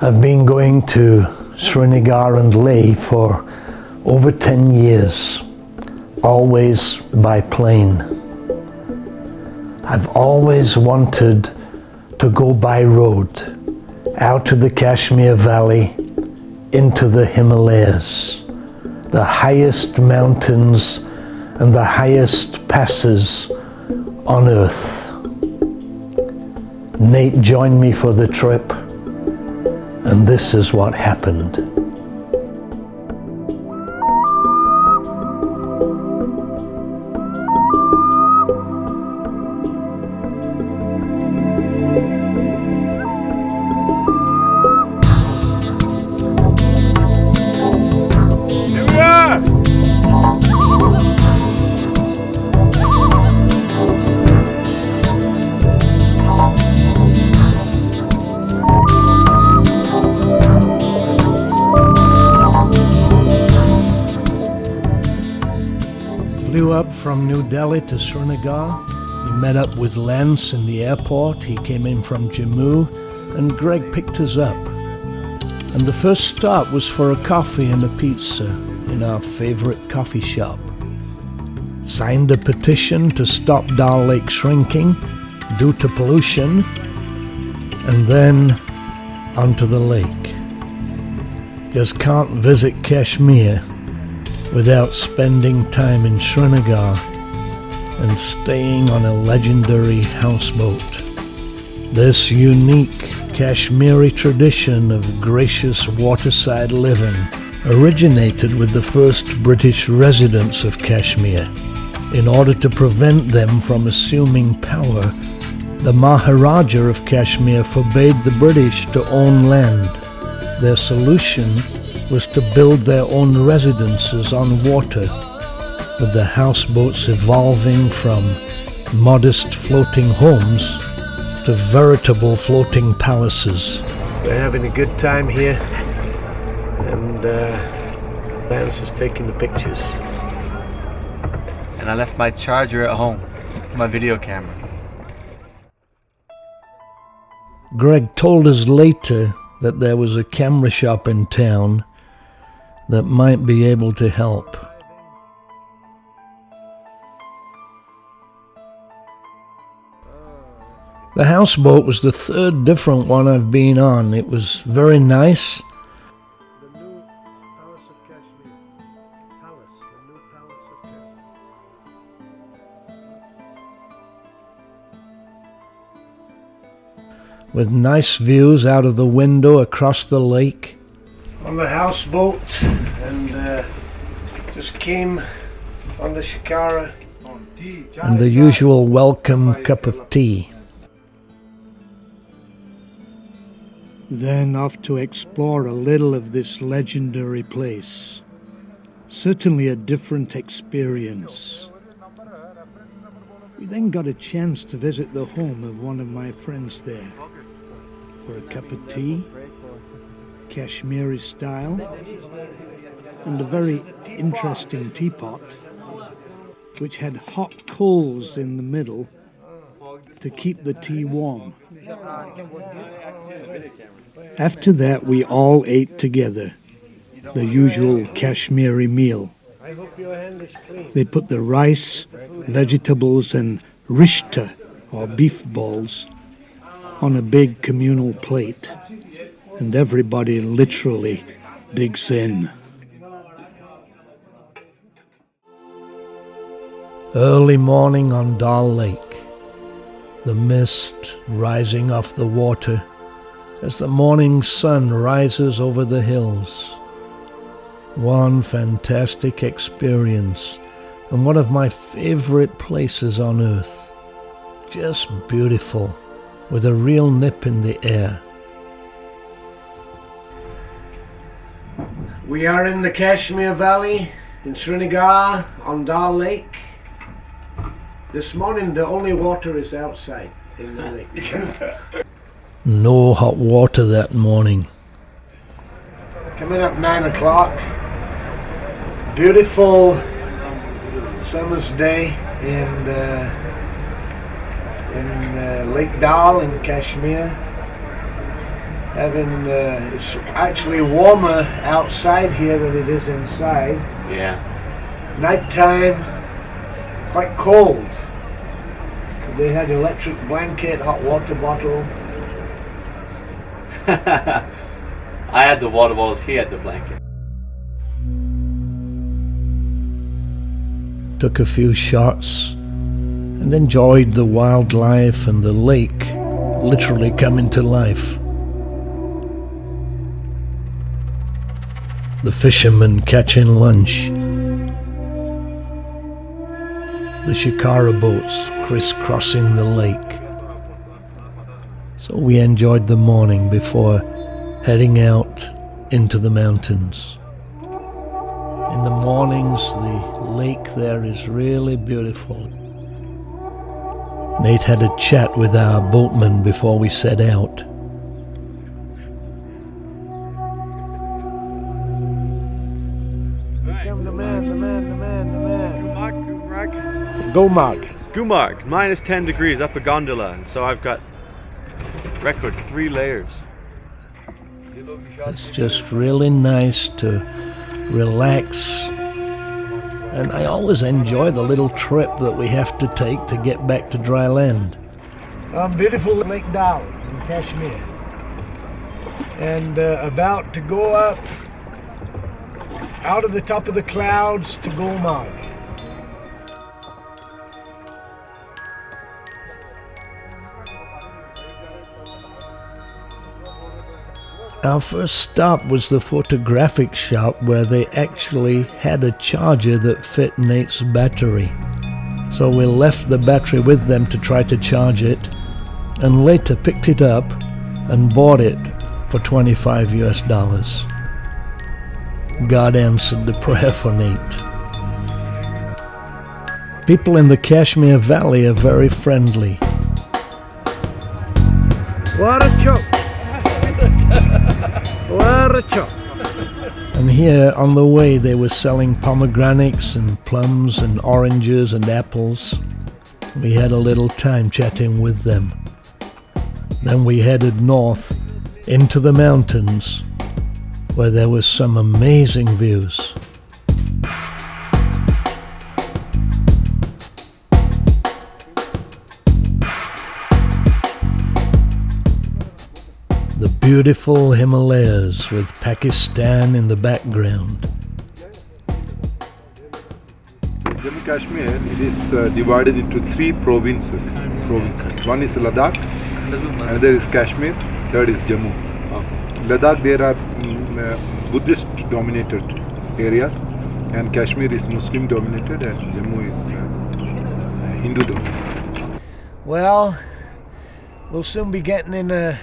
I've been going to Srinagar and Leh for over 10 years, always by plane. I've always wanted to go by road, out to the Kashmir Valley, into the Himalayas, the highest mountains and the highest passes on earth. Nate joined me for the trip, and this is what happened. Flew up from New Delhi to Srinagar. We met up with Lance in the airport. He came in from Jammu, and Greg picked us up. And the first stop was for a coffee and a pizza in our favorite coffee shop. Signed a petition to stop Dal Lake shrinking due to pollution, and then onto the lake. Just can't visit Kashmir without spending time in Srinagar and staying on a legendary houseboat. This unique Kashmiri tradition of gracious waterside living originated with the first British residents of Kashmir. In order to prevent them from assuming power, the Maharaja of Kashmir forbade the British to own land. Their solution was to build their own residences on water, with the houseboats evolving from modest floating homes to veritable floating palaces. We're having a good time here, and Lance is taking the pictures. And I left my charger at home, my video camera. Greg told us later that there was a camera shop in town that might be able to help. The houseboat was the third different one I've been on. It was very nice. The new Palace of Kashmir. Palace, the new Palace of Kashmir. With nice views out of the window across the lake. On the houseboat, and just came on the shikara and the usual welcome cup of tea. Then off to explore a little of this legendary place. Certainly a different experience. We then got a chance to visit the home of one of my friends there for a cup of tea, Kashmiri style, and a very interesting teapot which had hot coals in the middle to keep the tea warm. After that, we all ate together, the usual Kashmiri meal. They put the rice, vegetables and rishta, or beef balls, on a big communal plate, and everybody literally digs in. Early morning on Dal Lake, the mist rising off the water as the morning sun rises over the hills. One fantastic experience, and one of my favorite places on earth. Just beautiful, with a real nip in the air. We are in the Kashmir Valley in Srinagar on Dal Lake. This morning the only water is outside in the lake. No hot water that morning. Coming up 9 o'clock. Beautiful summer's day in Lake Dal in Kashmir. It's actually warmer outside here than it is inside. Yeah. Nighttime, quite cold. They had electric blanket, hot water bottle. I had the water bottles, he had the blanket. Took a few shots and enjoyed the wildlife and the lake literally coming to life. The fishermen catching lunch. The shikara boats crisscrossing the lake. So we enjoyed the morning before heading out into the mountains. In the mornings, the lake there is really beautiful. Nate had a chat with our boatman before we set out. The man. Gumag, minus 10 degrees up a gondola, and so I've got record 3 layers. It's just really nice to relax, and I always enjoy the little trip that we have to take to get back to dry land. Beautiful Lake Dal in Kashmir, and about to go up out of the top of the clouds to Gulmarg. Our first stop was the photographic shop where they actually had a charger that fit Nate's battery. So we left the battery with them to try to charge it, and later picked it up and bought it for $25. God answered the prayer for Nate. People in the Kashmir Valley are very friendly. What a choke! What a chop. And here on the way they were selling pomegranates and plums and oranges and apples. We had a little time chatting with them. Then we headed north into the mountains where there was some amazing views. The beautiful Himalayas with Pakistan in the background. Jammu Kashmir, it is divided into 3 provinces. One is Ladakh, another is Kashmir, third is Jammu. Ladakh, there are Buddhist dominated areas, and Kashmir is Muslim dominated, and Jammu is Hindu dominated. Well, we'll soon be getting in a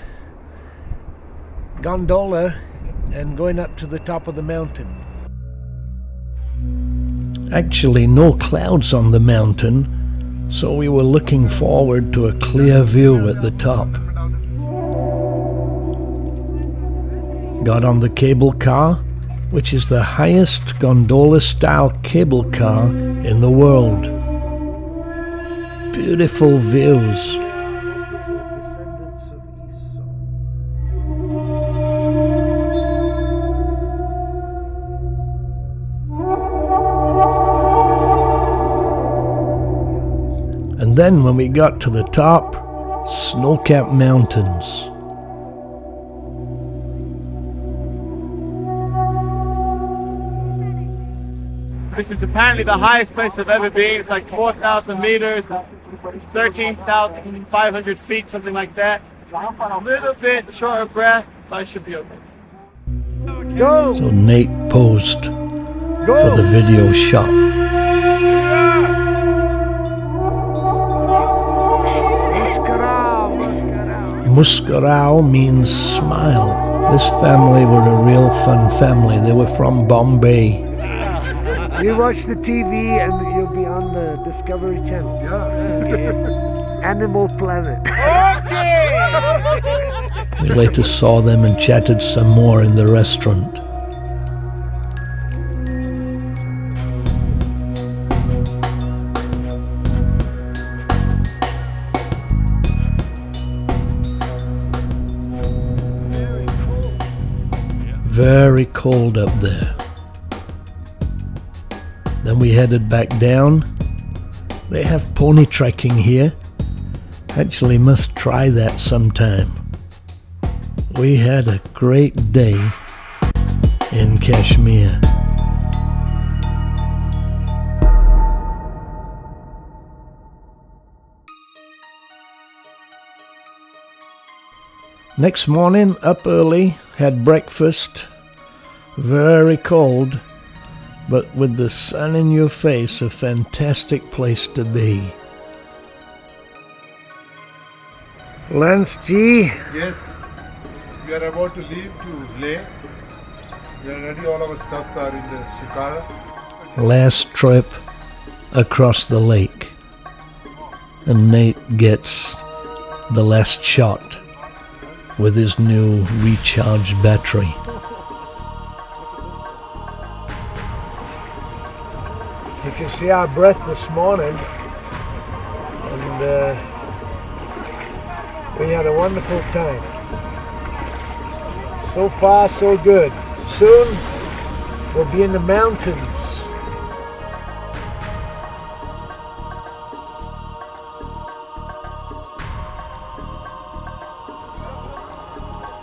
gondola and going up to the top of the mountain. Actually, no clouds on the mountain, so we were looking forward to a clear view at the top. Got on the cable car, which is the highest gondola-style cable car in the world. Beautiful views. And then when we got to the top, snow-capped mountains. This is apparently the highest place I've ever been. It's like 4,000 meters, 13,500 feet, something like that. It's a little bit short of breath, but I should be okay. Go! So Nate posed for the video shot. Muskarao means smile. This family were a real fun family. They were from Bombay. You watch the TV and you'll be on the Discovery Channel. Yeah. Animal Planet. Okay! We later saw them and chatted some more in the restaurant. Very cold up there. Then we headed back down. They have pony trekking here. Actually must try that sometime. We had a great day in Kashmir. Next morning, up early, had breakfast. Very cold, but with the sun in your face, a fantastic place to be. Lance G. Yes, we are about to leave to Leh. We are ready, all our stuffs are in the shikara. Last trip across the lake. And Nate gets the last shot with his new recharged battery. You can see our breath this morning, and we had a wonderful time. So far, so good. Soon, we'll be in the mountains.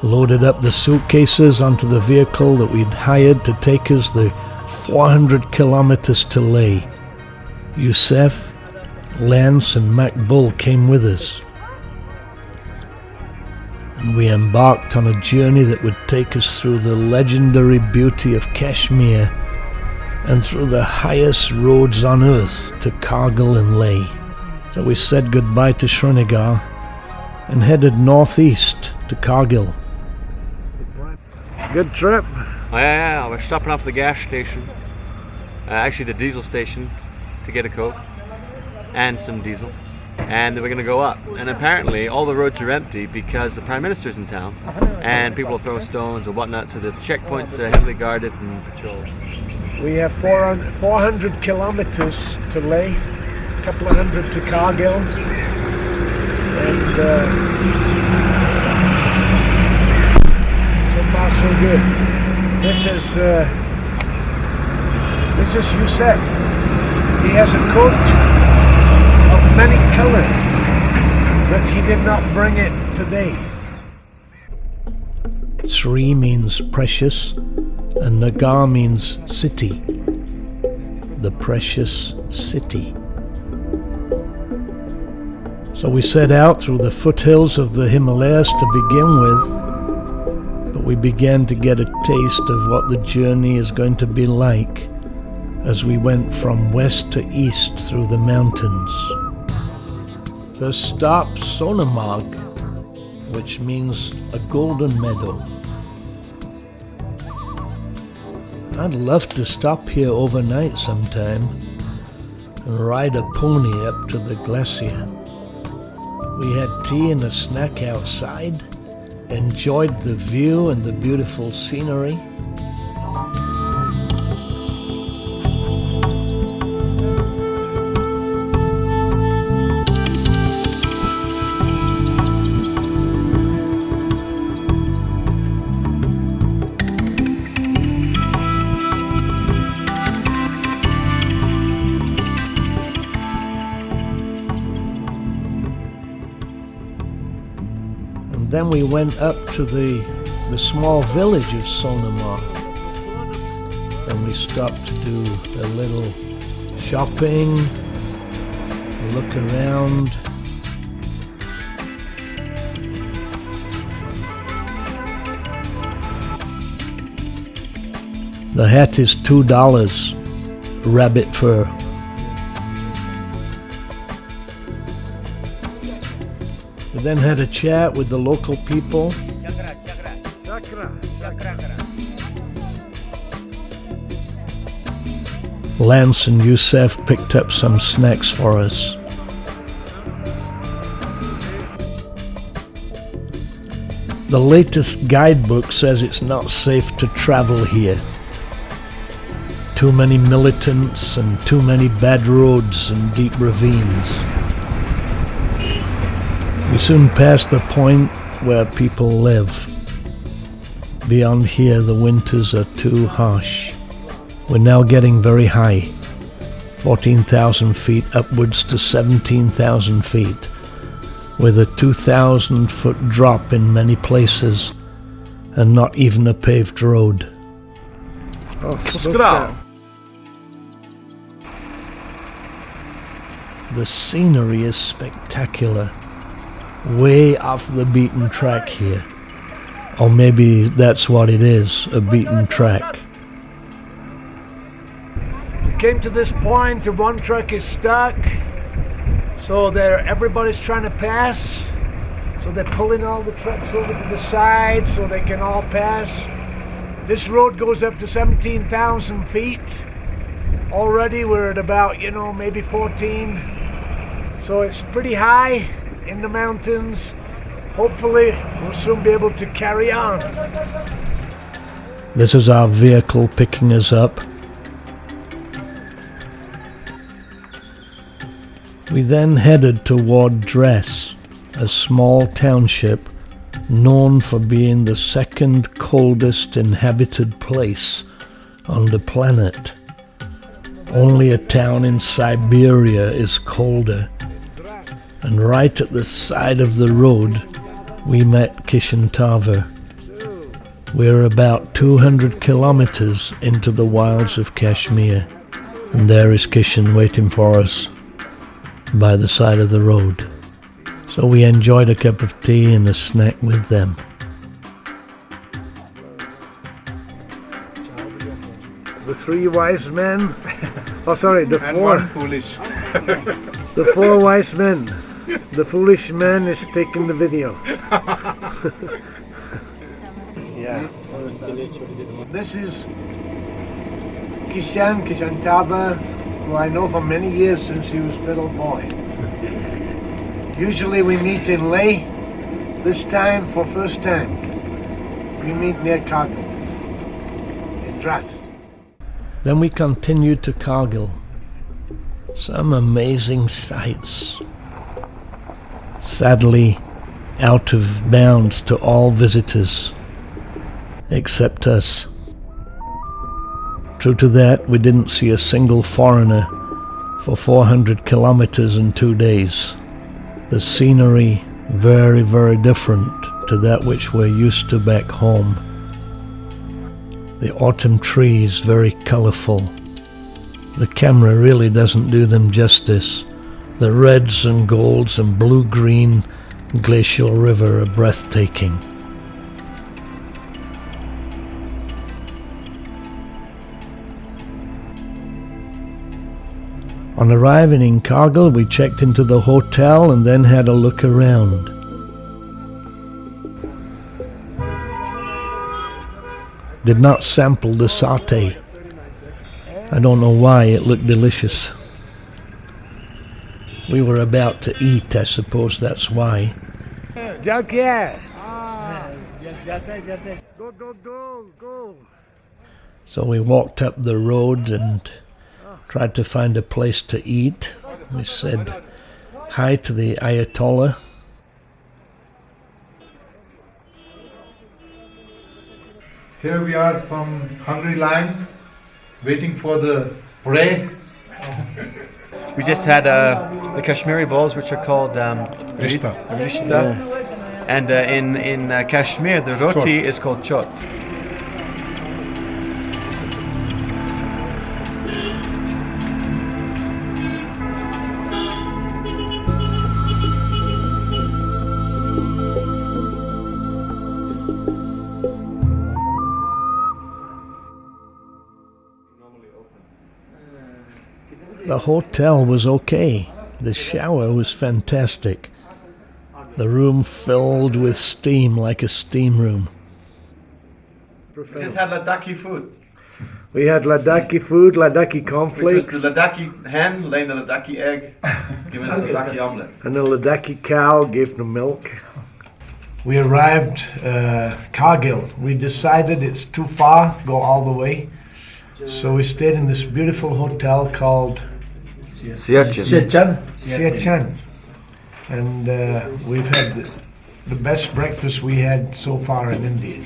Loaded up the suitcases onto the vehicle that we'd hired to take us the 400 kilometers to Leh. Youssef, Lance and Makbul came with us. And we embarked on a journey that would take us through the legendary beauty of Kashmir and through the highest roads on earth to Kargil and Leh. So we said goodbye to Srinagar and headed northeast to Kargil. Good trip. Oh, yeah, we're stopping off at the gas station, actually the diesel station, to get a Coke and some diesel, and then we're going to go up. And apparently all the roads are empty because the Prime Minister's in town and people throw stones or whatnot, so the checkpoints are heavily guarded and patrolled. We have 400 kilometers to Leh, a couple of hundred to Kargil, and so far so good. This is Youssef. He has a coat of many colors, but he did not bring it today. Sri means precious, and Nagar means city. The precious city. So we set out through the foothills of the Himalayas to begin with, but we began to get a taste of what the journey is going to be like as we went from west to east through the mountains. First stop, Sonamarg, which means a golden meadow. I'd love to stop here overnight sometime and ride a pony up to the glacier. We had tea and a snack outside, enjoyed the view and the beautiful scenery. Then we went up to the small village of Sonamar, and we stopped to do a little shopping, look around. The hat is $2, rabbit fur. We then had a chat with the local people. Lance and Youssef picked up some snacks for us. The latest guidebook says it's not safe to travel here. Too many militants and too many bad roads and deep ravines. We soon passed the point where people live. beyond here the winters are too harsh. We're now getting very high, 14,000 feet upwards to 17,000 feet, with a 2,000 foot drop in many places and not even a paved road. Let's get out. The scenery is spectacular, way off the beaten track here. Or maybe that's what it is, a beaten track. We came to this point and one truck is stuck. So everybody's trying to pass. So they're pulling all the trucks over to the side so they can all pass. This road goes up to 17,000 feet. Already we're at about, maybe 14. So it's pretty high in the mountains. Hopefully we'll soon be able to carry on. This is our vehicle picking us up. We then headed toward Dres, a small township known for being the second coldest inhabited place on the planet. Only a town in Siberia is colder. And right at the side of the road, we met Kishintava. We're about 200 kilometers into the wilds of Kashmir, and there is Kishin waiting for us by the side of the road. So we enjoyed a cup of tea and a snack with them. The three wise men, the And four. one foolish. The four wise men. The foolish man is taking the video. Yeah. This is Kishantava, who I know for many years since he was a little boy. Usually we meet in Leh. This time, for first time, we meet near Kargil, in Dras. Then we continued to Kargil. Some amazing sights. Sadly, out of bounds to all visitors, except us. True to that, we didn't see a single foreigner for 400 kilometers in 2 days. The scenery very, very different to that which we're used to back home. The autumn trees very colorful. The camera really doesn't do them justice. The reds and golds and blue-green glacial river are breathtaking. On arriving in Kargil, we checked into the hotel and then had a look around. Did not sample the satay. I don't know why, it looked delicious. We were about to eat, I suppose that's why. Go. So we walked up the road and tried to find a place to eat. We said hi to the Ayatollah. Here we are, some hungry lions waiting for the prey. We just had the Kashmiri balls, which are called Rishta. rishta. And in Kashmir, the roti is called chot. The hotel was okay. The shower was fantastic. The room filled with steam like a steam room. We just had Ladakhi food. We had Ladakhi food, Ladakhi Which cornflakes, was the Ladakhi hen laying the Ladakhi egg, giving us the Ladakhi omelette. and the Ladakhi cow gave them milk. We arrived Kargil. We decided it's too far, go all the way. So we stayed in this beautiful hotel called Siachan. And we've had the best breakfast we had so far in India.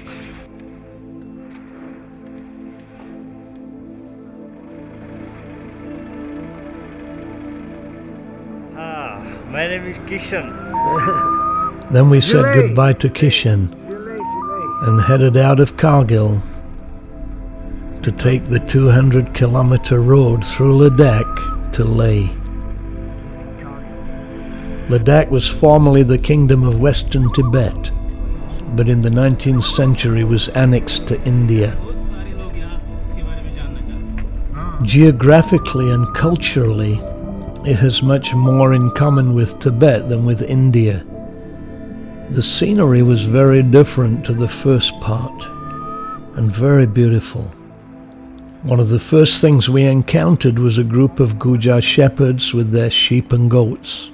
My name is Kishan. Then we said goodbye to Kishan and headed out of Kargil to take the 200-kilometer road through Ladakh to Leh. Ladakh was formerly the kingdom of Western Tibet, but in the 19th century was annexed to India. Geographically and culturally, it has much more in common with Tibet than with India. The scenery was very different to the first part, and very beautiful. One of the first things we encountered was a group of Gujar shepherds with their sheep and goats.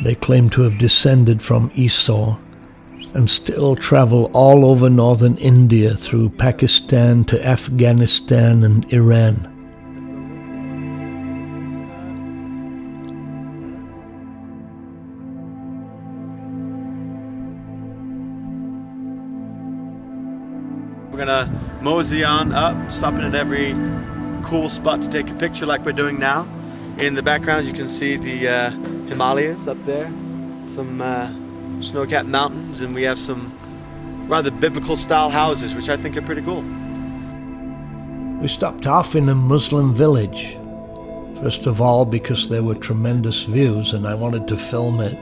They claim to have descended from Esau and still travel all over northern India through Pakistan to Afghanistan and Iran. We're gonna mosey on up, stopping at every cool spot to take a picture like we're doing now. In the background you can see the Himalayas up there, some snow-capped mountains, and we have some rather biblical style houses which I think are pretty cool. We stopped off in a Muslim village. First of all because there were tremendous views and I wanted to film it.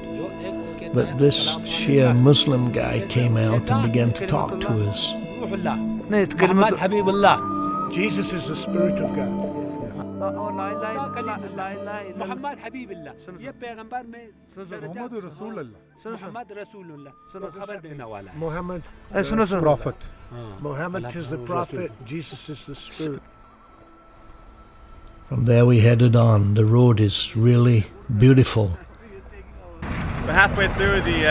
But this Shia Muslim guy came out and began to talk to us. Jesus is the Spirit of God. Muhammad Prophet. Muhammad is the prophet, Jesus is the Spirit. From there we headed on. The road is really beautiful. We're halfway through the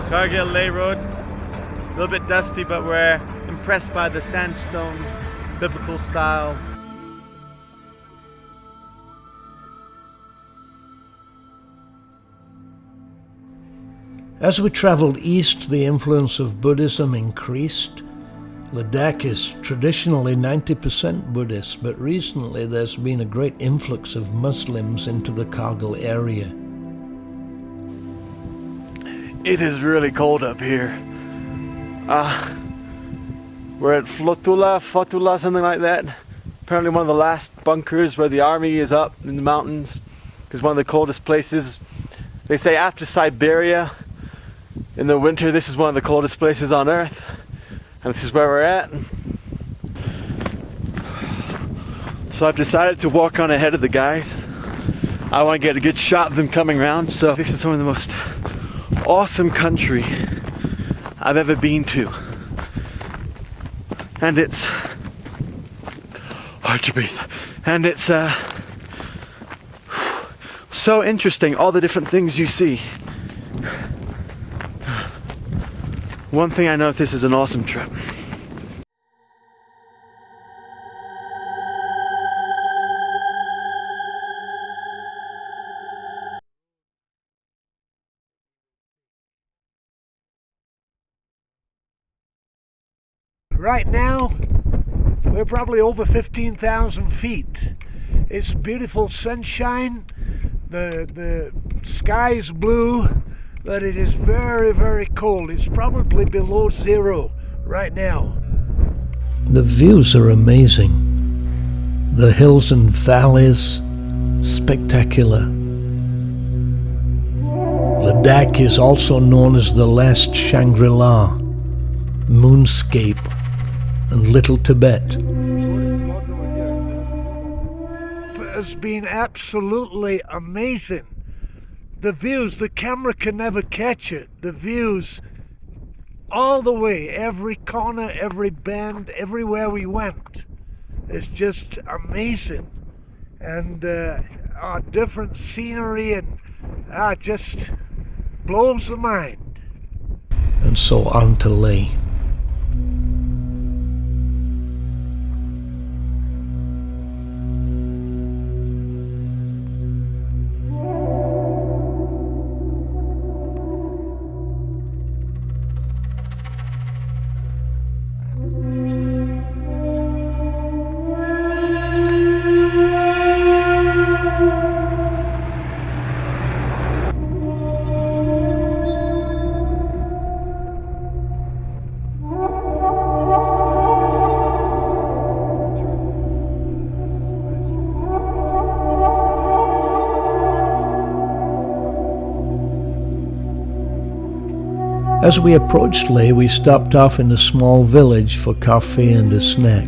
Kargil Leh Road. A little bit dusty, but we're impressed by the sandstone, biblical style. As we traveled east, the influence of Buddhism increased. Ladakh is traditionally 90% Buddhist, but recently there's been a great influx of Muslims into the Kargil area. It is really cold up here. We're at Fatula, something like that. Apparently one of the last bunkers where the army is up in the mountains. Because one of the coldest places, they say after Siberia, in the winter, this is one of the coldest places on Earth. And this is where we're at. So I've decided to walk on ahead of the guys. I want to get a good shot of them coming around. So this is one of the most awesome country I've ever been to. And it's hard to breathe. And it's so interesting, all the different things you see. One thing I know, this is an awesome trip. Right now, we're probably over 15,000 feet. It's beautiful sunshine. The sky is blue, but it is very, very cold. It's probably below zero right now. The views are amazing. The hills and valleys, spectacular. Ladakh is also known as the last Shangri-La, Moonscape, and Little Tibet. It's been absolutely amazing. The views, the camera can never catch it. The views all the way, every corner, every bend, everywhere we went. It's just amazing. And different scenery and just blows the mind. And so on to Leh. As we approached Leh, we stopped off in a small village for coffee and a snack.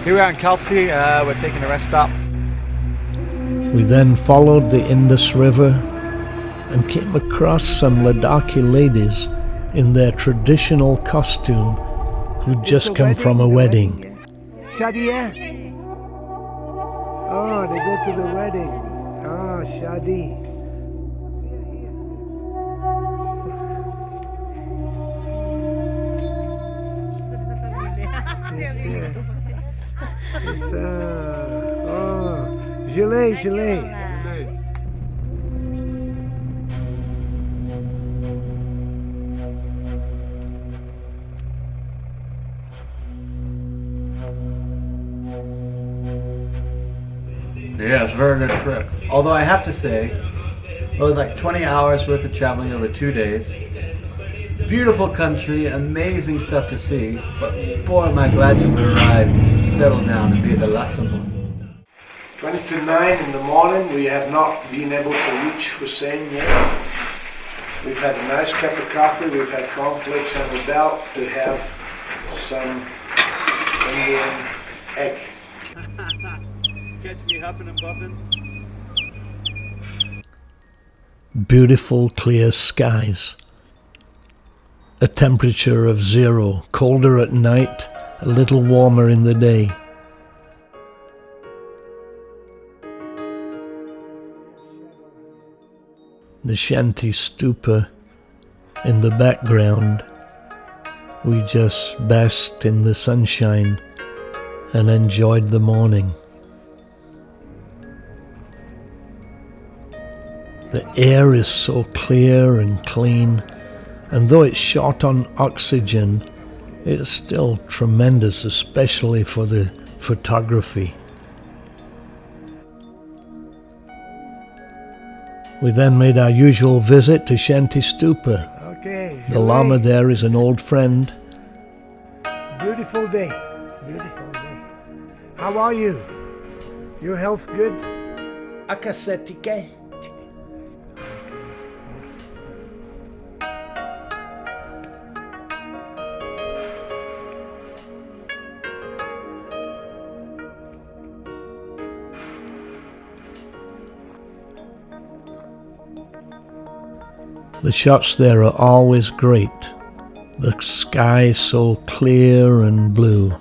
Here we are in Kelsey, we're taking a rest stop. We then followed the Indus River and came across some Ladakhi ladies in their traditional costume who'd just come from a wedding. Shadiya? Oh, they go to the wedding. Ah, Shadi. Oh, Gilet. Yeah, it's a very good trip. Although I have to say, it was like 20 hours worth of traveling over 2 days. Beautiful country, amazing stuff to see, but boy am I glad to have arrived, settle down and be at the Lasamo. 20 to 9 in the morning, we have not been able to reach Hussein yet. We've had a nice cup of coffee, we've had cornflakes and we're about to have some Indian egg. Catch me huffing and puffing. Beautiful clear skies. A temperature of 0, colder at night, a little warmer in the day. The Shanti Stupa in the background. We just basked in the sunshine and enjoyed the morning. The air is so clear and clean, and though it's short on oxygen, it's still tremendous, especially for the photography. We then made our usual visit to Shanti Stupa. Okay. The Lama there is an old friend. Beautiful day. How are you? Your health good? Akasetike. The shots there are always great. The sky so clear and blue.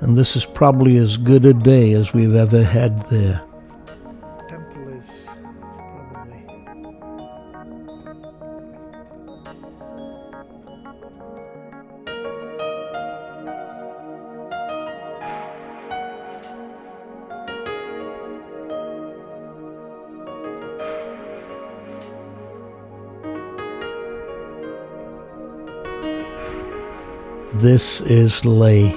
And this is probably as good a day as we've ever had there. Temple is probably. This is Leh,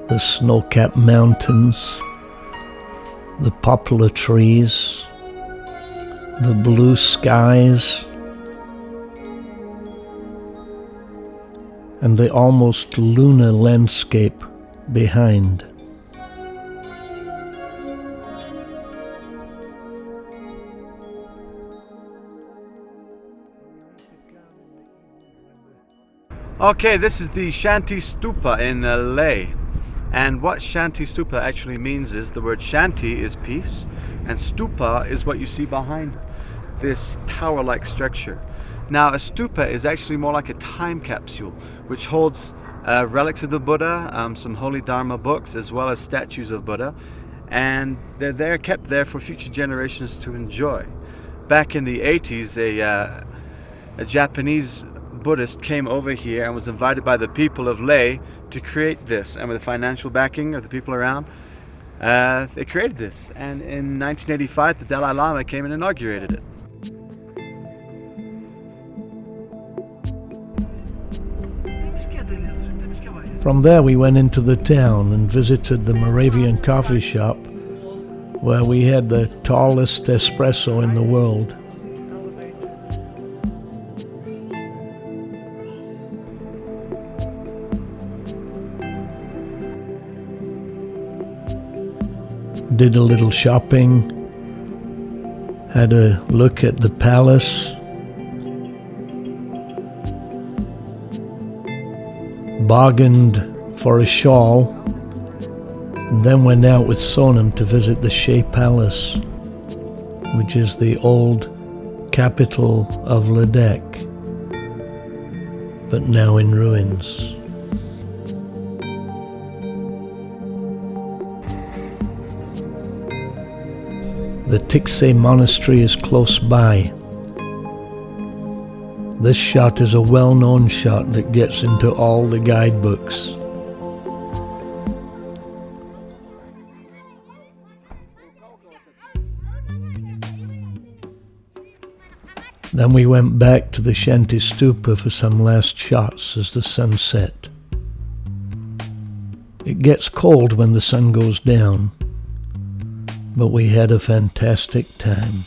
the snow-capped mountains, the poplar trees, the blue skies, and the almost lunar landscape behind. Okay, this is the Shanti Stupa in Leh. And what Shanti Stupa actually means is the word Shanti is peace, and Stupa is what you see behind this tower-like structure. Now, a stupa is actually more like a time capsule, which holds relics of the Buddha, some holy Dharma books, as well as statues of Buddha, and they're kept there for future generations to enjoy. Back in the 80s, a Japanese Buddhist came over here and was invited by the people of Leh to create this, and with the financial backing of the people around, they created this. And in 1985, the Dalai Lama came and inaugurated it. From there we went into the town and visited the Moravian coffee shop, where we had the tallest espresso in the world. did a little shopping, had a look at the palace, bargained for a shawl, and then went out with Sonam to visit the Sheh Palace, which is the old capital of Ladakh, but now in ruins. The Tikse monastery is close by. This shot is a well-known shot that gets into all the guidebooks. Then we went back to the Shanti Stupa for some last shots as the sun set. It gets cold when the sun goes down, but we had a fantastic time.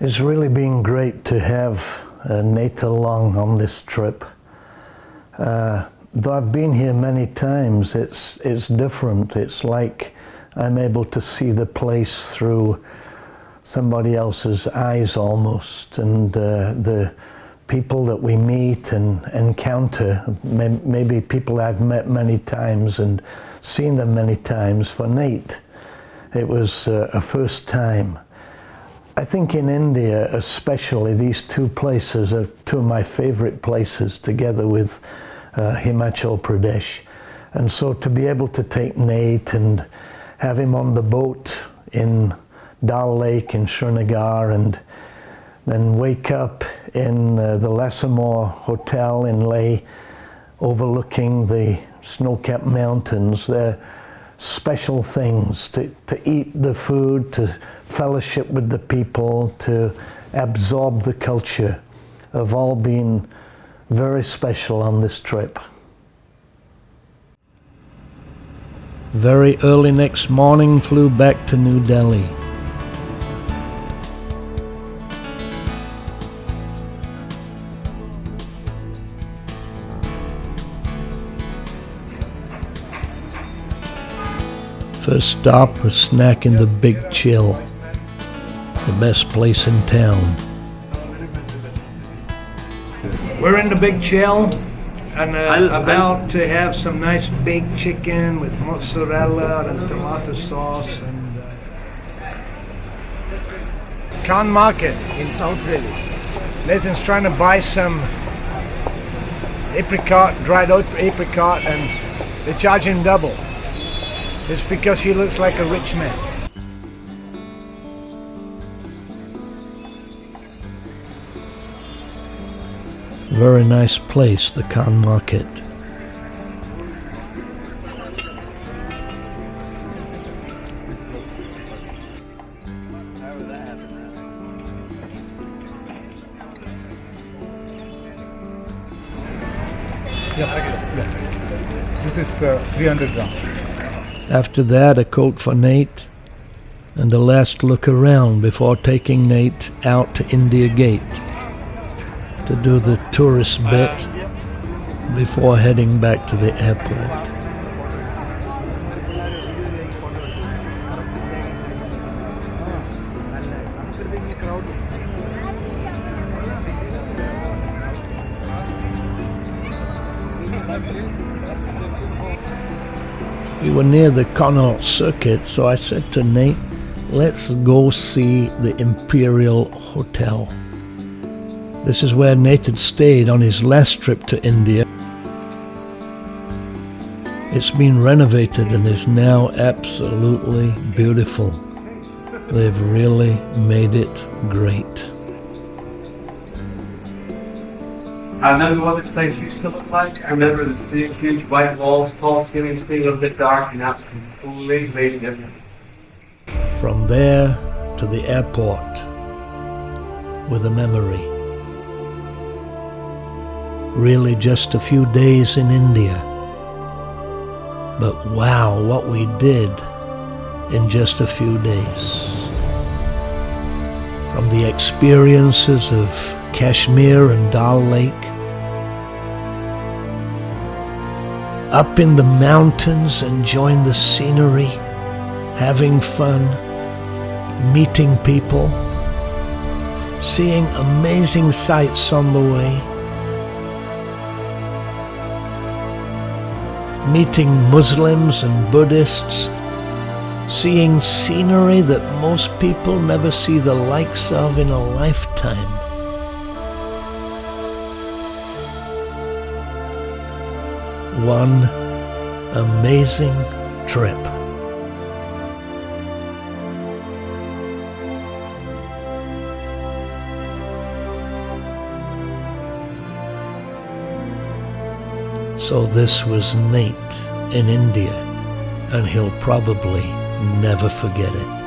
It's really been great to have Nate along on this trip. Though I've been here many times, it's different. It's like I'm able to see the place through somebody else's eyes almost, and the people that we meet and encounter, maybe people I've met many times and seen them many times. For Nate, it was a first time. I think in India especially, these two places are two of my favorite places, together with Himachal Pradesh. And so to be able to take Nate and have him on the boat in Dal Lake in Srinagar, and then wake up in the Lessamore Hotel in Leh, overlooking the snow-capped mountains. They're special things, to eat the food, to fellowship with the people, to absorb the culture, have all been very special on this trip. Very early next morning, flew back to New Delhi. First stop was snack in the Big Chill, the best place in town. We're in the Big Chill and about to have some nice baked chicken with mozzarella and tomato sauce and Khan Market in South Delhi. Nathan's trying to buy some apricot, dried apricot, and they charge him double. It's because he looks like a rich man. Very nice place, the Khan Market. This is 300 grams. After that, a coat for Nate, and a last look around before taking Nate out to India Gate to do the tourist bit before heading back to the airport. We were near the Connaught Circuit, so I said to Nate, let's go see the Imperial Hotel. This is where Nate had stayed on his last trip to India. It's been renovated and is now absolutely beautiful. They've really made it great. I remember what this place used to look like. I remember the big, huge white walls, tall ceilings being a little bit dark, and that's completely different. From there to the airport with a memory. Really just a few days in India. But wow, what we did in just a few days. From the experiences of Kashmir and Dal Lake, up in the mountains enjoying the scenery, having fun, meeting people, seeing amazing sights on the way, meeting Muslims and Buddhists, seeing scenery that most people never see the likes of in a lifetime. One amazing trip. So this was Nate in India, and he'll probably never forget it.